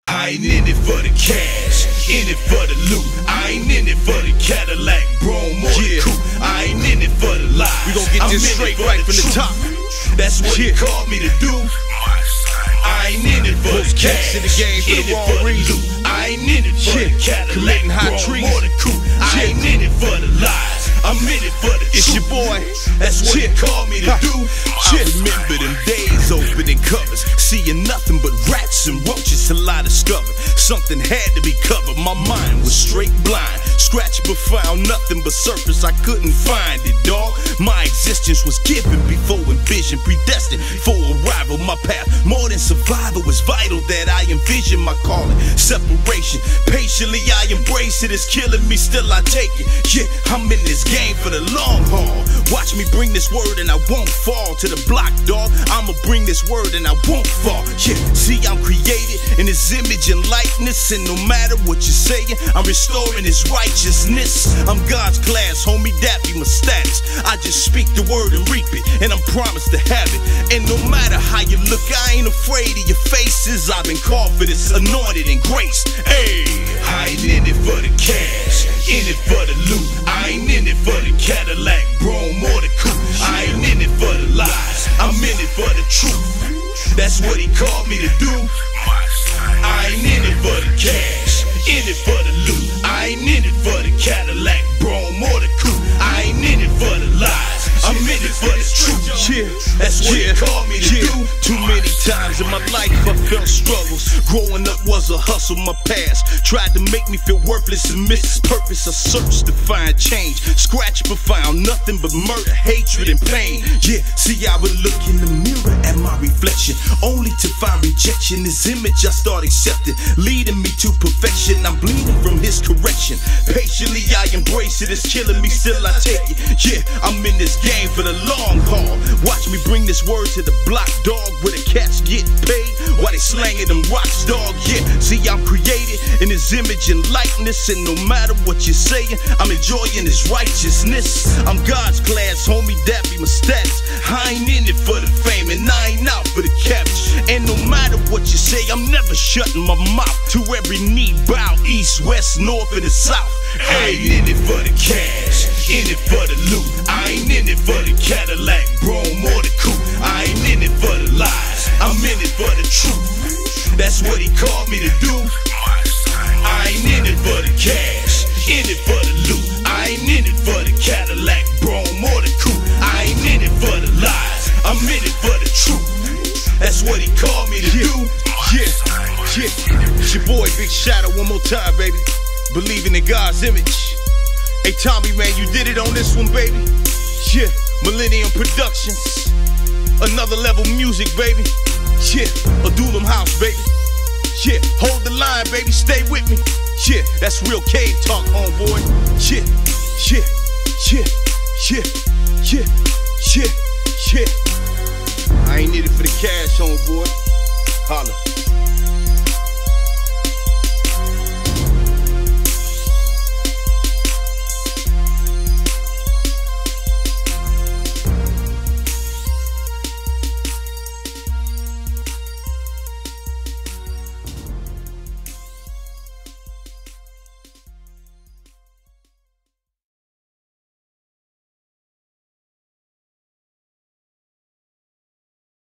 I ain't in it for the cash, in it for the loot. I ain't in it for the Cadillac, Brome, or the coupe. I ain't in it for the lies. We gon' get this straight right from the top. That's what he called me to do. I ain't in it for the cash, in the game for the wrong reason. I ain't in it for the Cadillac, Brome, or the coupe. I ain't in it for the lies. I'm in it for the truth. It's your boy. That's what he called me to do. I remember them days opening covers, seeing nothing but rats and roaches till I discovered something had to be covered. My mind was straight blind, scratched but found nothing but surface. I couldn't find it, dog. My existence was given before envision, predestined for arrival. My path, more than survival, was vital that I envision my calling. Separation, patiently I embrace it. It's killing me, still I take it. Yeah, I'm in this game for the long haul. Watch me bring this word and I won't fall to the block, dog. I'ma bring this word and I won't fall. Yeah, see, I'm created in his image and likeness, and no matter what you're saying, I'm restoring his righteousness. I'm God's class, homie, that be my status. I just speak the word and reap it, and I'm promised to have it. And no matter how you look, I ain't afraid of your faces. I've been called for this, anointed and graced. Hey, I ain't in it for the cash, in it for the loot. I ain't in it for the Cadillac, Brome, or the coupe. I ain't in it for the lies, I'm in it for the truth. That's what he called me to do. I ain't in it for the cash, in it for the loot. I ain't in it for the Cadillac, Brome, or the coupe. I ain't in it for the lies, I'm in it for the truth. Yeah, that's what he called me to do. Too many times in my life I felt struggles. Growing up was a hustle. My past tried to make me feel worthless and miss purpose. I searched to find change, scratched but found nothing but murder, hatred, and pain. Yeah, see, I would look in the mirror at my reflection, only to find rejection. His image I start accepting, leading me to perfection. I'm bleeding from his correction. Patiently I embrace it. It's killing me, still I take it. Yeah, I'm in this game for the long haul. Watch me bring this word to the block, dog, where the cats get paid while they slanging them rocks, dog. Yeah, see, I'm created in his image and likeness, and no matter what you're saying, I'm enjoying his righteousness. I'm God's class, homie, that be my status. I ain't in it for the fame, and I ain't out for the capture. And no matter what you say, I'm never shutting my mouth to every knee bow, east, west, north, and the south. I ain't in it for the cash, in it for the loot. I ain't in it for the Cadillac, Brome, or the coupe. I ain't in it for the lies, I'm in it for the truth. That's what he called me to do. I ain't in it for the cash, in it for the loot. I ain't in it for the Cadillac, Brome, or the coupe. I ain't in it for the lies, I'm in it for the truth. That's what he called me to do. Yeah, it's your boy Big Shadow, one more time, baby. Believing in God's image. Hey Tommy, man, you did it on this one, baby. Yeah, Millennium Productions. Another level music, baby. Yeah, Adulam House, baby. Yeah, hold the line, baby, stay with me. Yeah, that's real cave talk, homeboy. Yeah. I ain't need it for the cash, homeboy. Holla.